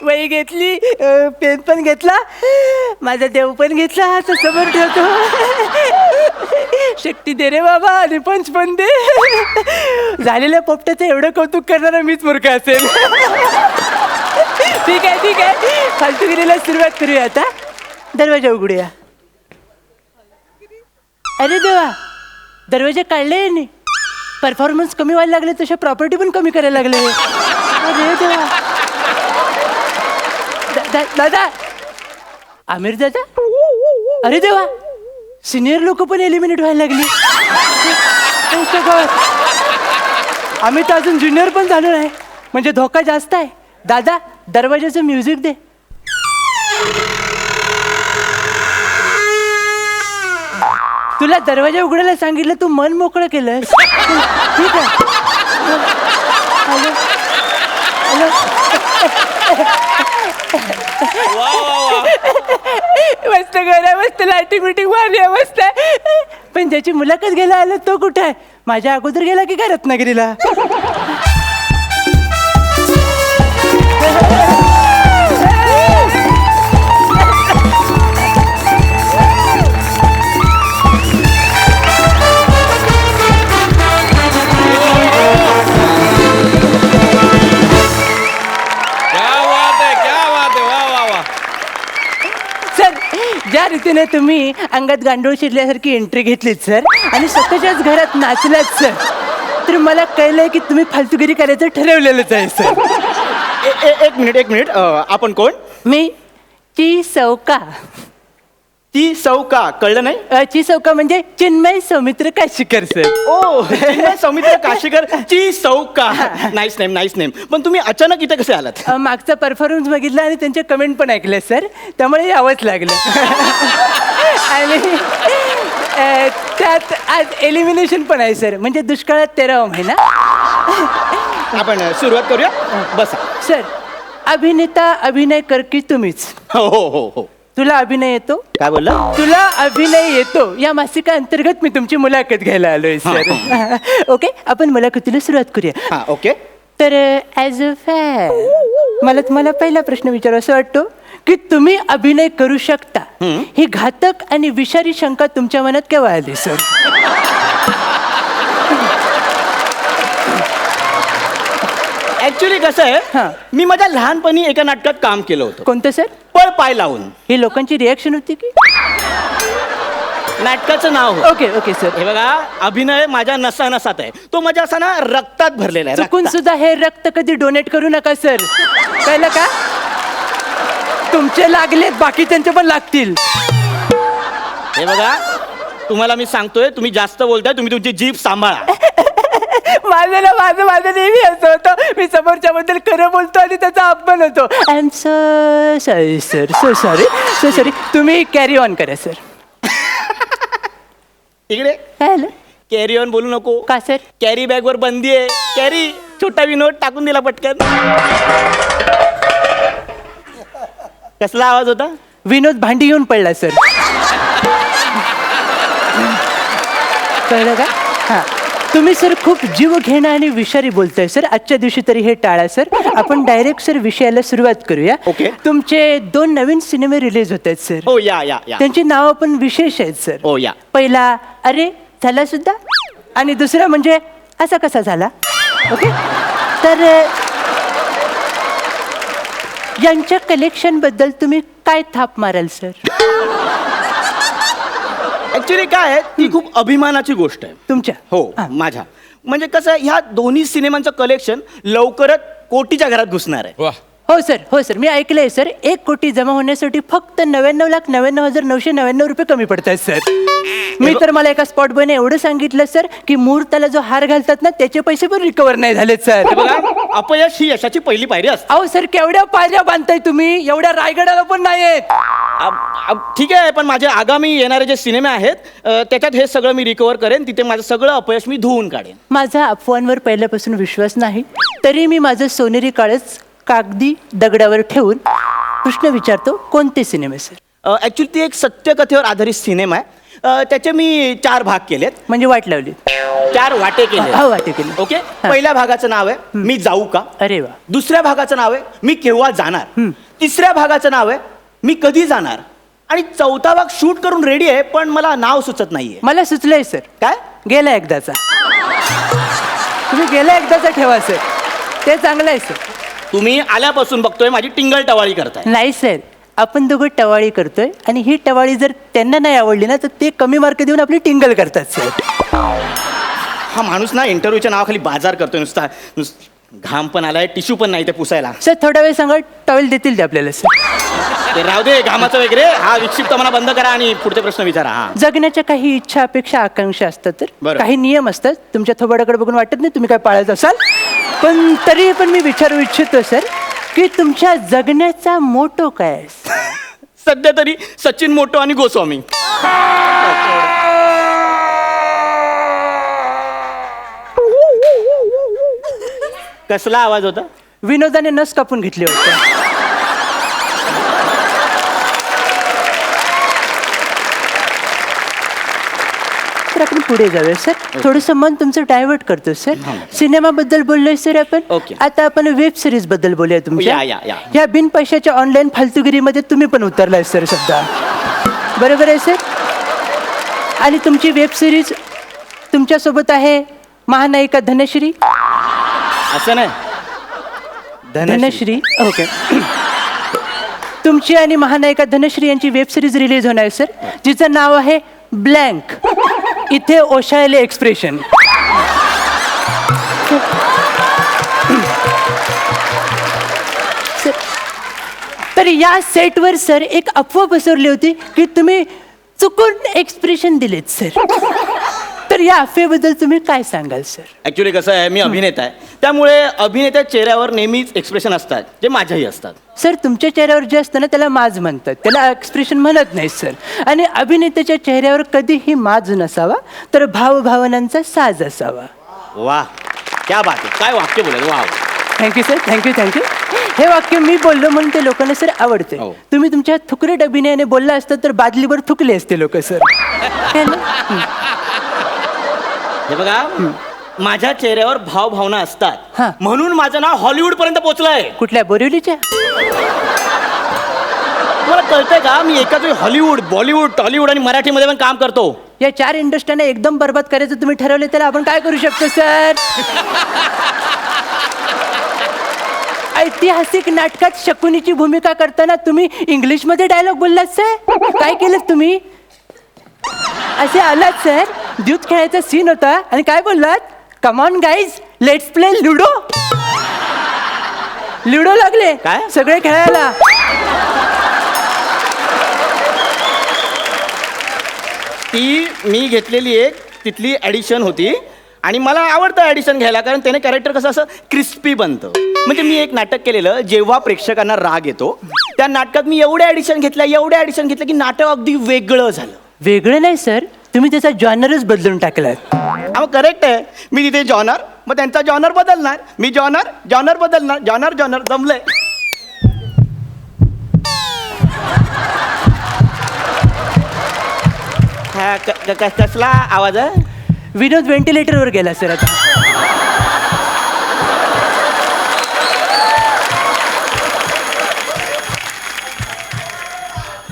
वही घेतली, पेन पण घेतला, माझा देव पण घेतला, हात समोर ठेवतो. शक्ती दे रे बाबा आणि पंच पण दे. झालेल्या पोपट्याचं एवढं कौतुक करणारा मीच मूर्ख असेल. ठीक आहे ठीक आहे, फालतूगिरीला सुरुवात करूया आता. दरवाजा उघडूया. अरे देवा, दरवाजे काढले यांनी. परफॉर्मन्स कमी व्हायला लागले तशा प्रॉपर्टी पण कमी करायला लागले. अरे देवा. दादा, आमिर दादा. अरे देवा, सिनियर लोक पण एलिमिनेट व्हायला लागली. आम्ही तर अजून ज्युनियर पण झालो नाही, म्हणजे धोका जास्त आहे. दादा, दरवाजाचं म्युझिक दे. तुला दरवाजा उघडायला सांगितलं, तू मन मोकळं केलं. ठीक आहे. Hello hello. मस्त घर आहे, मस्त लाइटिंग बिटिंग मारली आहे, मस्त आहे. पण ज्याची मुलाखत घ्यायला आलं तो कुठे आहे? माझ्या अगोदर गेला की काय रत्नागिरीला? ज्या रीतीने तुम्ही अंगात गांडूळ शिरल्यासारखी एंट्री घेतलीत सर, आणि स्वतःच्याच घरात नाचलात सर, तर मला कळलंय की तुम्ही फालतूगिरी करायचं ठरवलेलंच आहे सर. एक मिनिट, आपण कोण? मी ची सौका. ती सौका कळलं नाही? ची सौका म्हणजे चिन्मय सौमित्र काशीकर सर. ओ, सौमित्र काशीकर ची सौका. Nice name. पण तुम्ही अचानक इथे कसे आलात? मागचा परफॉर्मन्स बघितला आणि त्यांचे कमेंट पण ऐकले सर, त्यामुळे यावंच लागलं. आणि त्यात आज एलिमिनेशन पण आहे सर, म्हणजे दुष्काळात 13वा महिना. आपण सुरुवात करूया, बसा. सर, अभिनेता अभिनय कर की तुम्हीच. हो. तुला अभिनय येतो? काय बोलला? तुला अभिनय येतो या मासिका अंतर्गत मी तुमची मुलाखत घ्यायला आलोय सर. ओके, आपण मुलाखतीला सुरुवात करूया. ओके. तर ॲज अ फॅन मला तुम्हाला पहिला प्रश्न विचारावा असं वाटतो की तुम्ही अभिनय करू शकता, ही घातक आणि विषारी शंका तुमच्या मनात केव्हा आली सर? ऍक्च्युली कसं आहे, मी माझ्या लहानपणी एका नाटकात काम केलं होतं. कोणतं सर? पळ पाय लावून. ही लोकांची रिॲक्शन होती की? नाटकाचं नाव. Okay sir. हे बघा, अभिनय माझ्या नसात आहे, तो माझ्या असा ना रक्तात भरलेला आहे. चुकून सुद्धा हे रक्त कधी डोनेट करू नका सर, कळलं का? तुमचे लागलेत, बाकीच्यांचे पण लागतील. हे बघा, तुम्हाला मी सांगतोय, तुम्ही जास्त बोलताय, तुम्ही तुमची जीभ सांभाळा. माझं नेहमी असं होतं, मी समोरच्या बद्दल खरं बोलतो आणि त्याचा अपमान होतो. I am so sorry sir, so sorry. तुम्ही कॅरी ऑन करा सर. इकडे हॅलो. कॅरी ऑन बोलू नको. का सर? कॅरी बॅग वर बंदी आहे. कॅरी, छोटा विनोद टाकून दिला पटकन. कसला आवाज होता? विनोद भांडी घेऊन पडला सर. कळलं का? हां, तुम्ही सर खूप जीव घेणं आणि विषारी बोलताय सर. आजच्या दिवशी तरी हे टाळा सर. आपण डायरेक्ट सर विषयाला सुरुवात करूया. ओके. तुमचे 2 नवीन सिनेमे रिलीज होत आहेत सर. हो, या. त्यांची नावं पण विशेष आहेत सर. हो, या. पहिला अरे झाला सुद्धा, आणि दुसरा म्हणजे असा कसा झाला. ओके, तर यांच्या कलेक्शन बद्दल तुम्ही काय थाप माराल सर? ऍक्च्युली काय आहे, ती खूप अभिमानाची गोष्ट आहे तुमच्या. हो, हां. माझ्या. म्हणजे कसं आहे, ह्या दोन्ही सिनेमांचं कलेक्शन लवकरच कोटीच्या घरात घुसणार आहे. हो सर, मी ऐकलंय सर. 1 कोटी जमा होण्यासाठी फक्त 99,99,999 रुपये कमी पडतात सर. मी तर मला एका स्पॉट बॉयने एवढं सांगितलं सर की मुहूर्ताला जो हार घालतात ना, त्याचे पैसे पण रिकवर नाही झालेत सर. बघा, अपयश ही यशाची पहिली पायरी असते. अहो सर, केवढ्या पायऱ्या बांधताय तुम्ही, एवढ्या रायगडाला पण नाहीयेत. ठीक आहे, पण माझे आगामी येणारे जे सिनेमे आहेत, त्याच्यात हे सगळं मी रिकवर करेन. तिथे माझं सगळं अपयश मी धुवून काढेन. माझा अफवांवर पहिल्यापासून विश्वास नाही, तरी मी माझं सोनेरी काळच कागदी दगडावर ठेवून प्रश्न विचारतो, कोणते सिनेमे सर? ऍक्च्युली ती एक सत्यकथेवर आधारित सिनेमा आहे. त्याचे मी 4 भाग केलेत. म्हणजे वाट लावली. 4 वाटे केले. हा, वाटे केले. ओके. पहिल्या भागाचं नाव आहे मी जाऊ का. अरे वा. दुसऱ्या भागाचं नाव आहे मी केव्हा जाणार. तिसऱ्या भागाचं नाव आहे मी कधी जाणार. आणि चौथा भाग शूट करून रेडी आहे पण मला नाव सुचत नाहीये. मला सुचलंय सर. काय? गेला एकदाचा. तुम्ही गेला एकदाचा ठेवा सर, ते चांगलं आहे सर. तुम्ही आल्यापासून बघतोय माझी टिंगल टवाळी करताय. नाही सर, आपण दोघं टवाळी करतोय आणि ही टवाळी जर त्यांना नाही आवडली ना तर ते कमी मार्क देऊन आपली टिंगल करतात सर. हा माणूस ना इंटरव्ह्यूच्या नावाखाली बाजार करतोय नुसता. घाम पण आलाय, टिश्यू पण नाही ते पुसायला. सर थोडा वेळ सांगा, टॉवेल देतील ते आपल्याला सर. ते राहू दे घामाचं वगैरे. हा विक्षिप्तपणा बंद करा आणि पुढचे प्रश्न विचारा. हा जगण्याच्या काही इच्छा अपेक्षा आकांक्षा असतात तर बरं. काही नियम असतात. तुमच्या थोबाडाकडे बघून वाटत नाही तुम्ही काय पाळत असाल, पण तरी पण मी विचारू इच्छितो सर की तुमच्या जगण्याचा मोटो काय आहे? सध्या तरी सचिन मोटो आणि गोस्वामी. कसला आवाज होता? विनोदाने नस कापून घेतली होती. तर आपण पुढे जाऊया सर. थोडंसं मन तुमचं डायव्हर्ट करतो सर. सिनेमाबद्दल बोललोय सर आपण. ओके. आता आपण वेब सिरीज बद्दल बोलूया तुमच्या. या. ह्या बिन पैशाच्या ऑनलाईन फालतुगिरीमध्ये तुम्ही पण उतरलाय सर सध्या, बरोबर आहे सर. आणि तुमची वेब सिरीज तुमच्यासोबत आहे महानायिका धनश्री. असं नाही, धनश्री. ओके. तुमची आणि महानायिका धनश्री यांची वेब सिरीज रिलीज होणार आहे सर, जिचं नाव आहे ब्लँक. इथे ओशाळले एक्सप्रेशन. तर या सेटवर सर एक अफवा पसरली होती की तुम्ही चुकून एक्सप्रेशन दिलेत सर. तर या अफवेबद्दल तुम्ही काय सांगाल सर? ऍक्च्युली कसं आहे, मी अभिनेता आहे, त्यामुळे अभिनेत्या चेहऱ्यावर नेहमीच एक्सप्रेशन असतात जे माझ्याही असतात. सर तुमच्या चेहऱ्यावर जे असतं ना त्याला माज म्हणतात, त्याला एक्सप्रेशन म्हणत नाही सर. आणि अभिनेत्याच्या चेहऱ्यावर कधीही माज नसावा तर भावभावनांचा साज असावा. वा, क्या बात आहे. काय वाक्य बोलायचं. वा. Thank you sir, thank you. हे वाक्य मी बोललो म्हणून ते लोकांना सर आवडते. हो. तुम्ही तुमच्या थुकरेट अभिनयाने बोलला असतं तर बादलीवर थुकले असते लोक सर. है ना? हे बघा, माझ्या चेहऱ्यावर भावभावना हा. असतात म्हणून माझं नाव हॉलिवूड पर्यंत पोहोचलंय. कुठल्या बोरिवलीच्या? तुम्हाला कळतंय का, मी एकाच वेळी हॉलिवूड, बॉलिवूड, टॉलिवूड आणि मराठीमध्ये पण काम करतो. या 4 इंडस्ट्रीने एकदम बरबाद करायचं तुम्ही ठरवले, त्याला आपण काय करू शकतो सर? ऐतिहासिक नाटकात शकुनीची भूमिका करताना तुम्ही इंग्लिशमध्ये डायलॉग बोललात सर. काय केलं तुम्ही? असे आलात सर, द्यूत खेळायचा सीन होता आणि काय बोललात? Come on guys, let's play ludo. Ludo लागले काय? सगळे खेळायला. ती मी घेतलेली एक तिथली ॲडिशन होती आणि मला आवडतं ॲडिशन घ्यायला, कारण त्याने कॅरेक्टर कसं असं क्रिस्पी बनतं. म्हणजे मी एक नाटक केलेलं जेव्हा प्रेक्षकांना राग येतो, त्या नाटकात मी एवढ्या ॲडिशन घेतल्या की नाटक अगदी वेगळं झालं. वेगळं नाही सर, तुम्ही त्याचा जॉनरच बदलून टाकलात. हा करेक्ट आहे. मी तिथे जॉनर, मग त्यांचा जॉनर बदलणार, मी जॉनर बदलणार, जॉनर जमलंय. कसला आवाज आहे? विनोद व्हेंटिलेटरवर गेला सर आता.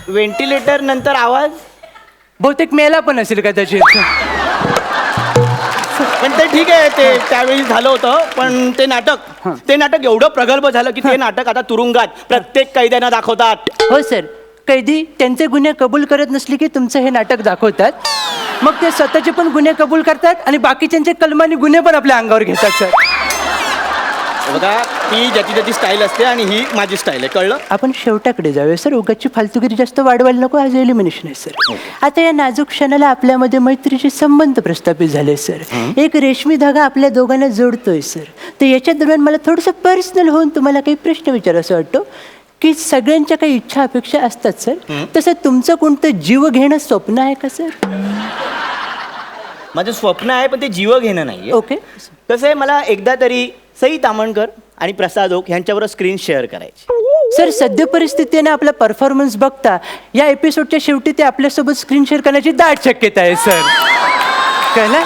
व्हेंटिलेटर नंतर आवाज बहुतेक मेला पण असेल कदाचित. पण ते ठीक आहे, ते त्यावेळी झालं होतं. पण ते नाटक एवढं प्रगल्भ झालं की ते नाटक आता तुरुंगात प्रत्येक कैद्यांना दाखवतात. हो सर, कैदी त्यांचे गुन्हे कबूल करत नसले की तुमचं हे नाटक दाखवतात. मग ते स्वतःचे पण गुन्हे कबूल करतात आणि बाकीच्यांचे कलमानी गुन्हे पण आपल्या अंगावर घेतात सर. बघा, ती ज्याची स्टाईल असते आणि ही माझी स्टाईल आहे, कळलं? आपण शेवटाकडे जाऊया सर. उगाची फालतुगिरी जास्त वाढवायला नको. आज एलिमिनेशन आहे सर. आता या नाजूक क्षणाला आपल्यामध्ये मैत्रीचे संबंध प्रस्थापित झाले सर. एक रेशमी धागा आपल्या दोघांना जोडतोय सर. तर याच्या दरम्यान मला थोडंसं पर्सनल होऊन तुम्हाला काही प्रश्न विचारायचं वाटतो की सगळ्यांच्या काही इच्छा अपेक्षा असतात सर. तसं तुमचं कोणतं जीव घेणं स्वप्न आहे का सर? माझं स्वप्न आहे पण ते जीव घेणं नाही. ओके. कसं आहे, मला एकदा तरी सई तामणकर आणि प्रसाद ओक यांच्याबरोबर स्क्रीन शेअर करायची. सर सद्य परिस्थितीने आपला परफॉर्मन्स बघता या एपिसोडच्या शेवटी ते आपल्यासोबत स्क्रीन शेअर करण्याची दाट शक्यता आहे सर. कळलं?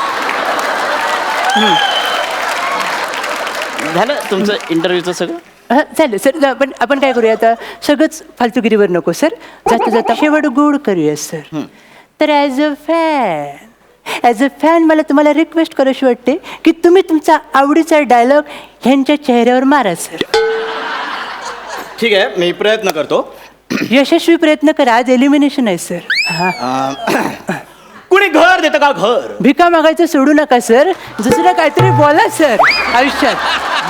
झालं तुमचं इंटरव्ह्यूचं सगळं? चालेल सर आपण काय करूया आता सगळंच फालतुगिरीवर नको सर जाता जाता शेवट गोड करूया सर तर ॲज अ फॅन मला तुम्हाला रिक्वेस्ट करायची वाटते की तुम्ही तुमचा आवडीचा डायलॉग ह्यांच्या चेहऱ्यावर मारा सर. ठीक आहे, मी प्रयत्न करतो. यशस्वी प्रयत्न करा, आज एलिमिनेशन आहे सर. कुणी घर देतं का घर? भिका मागायचं सोडू नका सर, दुसरं काहीतरी बोला सर आयुष्यात.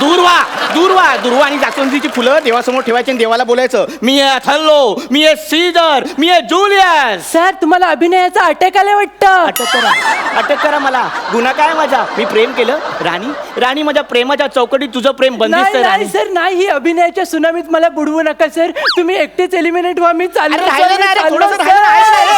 दुर्वा आणि जास्वंदीची फुलं देवासमोर ठेवायची आणि देवाला बोलायचं, मी आहे अथल्लो, मी आहे सीझर, मी आहे जुलियस. सर तुम्हाला अभिनयाचा अटॅक आला वाटतं. अटक करा मला. गुन्हा काय माझा? मी प्रेम केलं. राणी माझ्या प्रेमाच्या चौकटीत तुझं प्रेम बंदिस्त आहे. नाही सर नाही, ही अभिनयाच्या सुनामीत मला बुडवू नका सर. तुम्ही एकटेच एलिमिनेट व्हा. मी चाललो राहिलं नाही रे, थोडंसं राहिलं.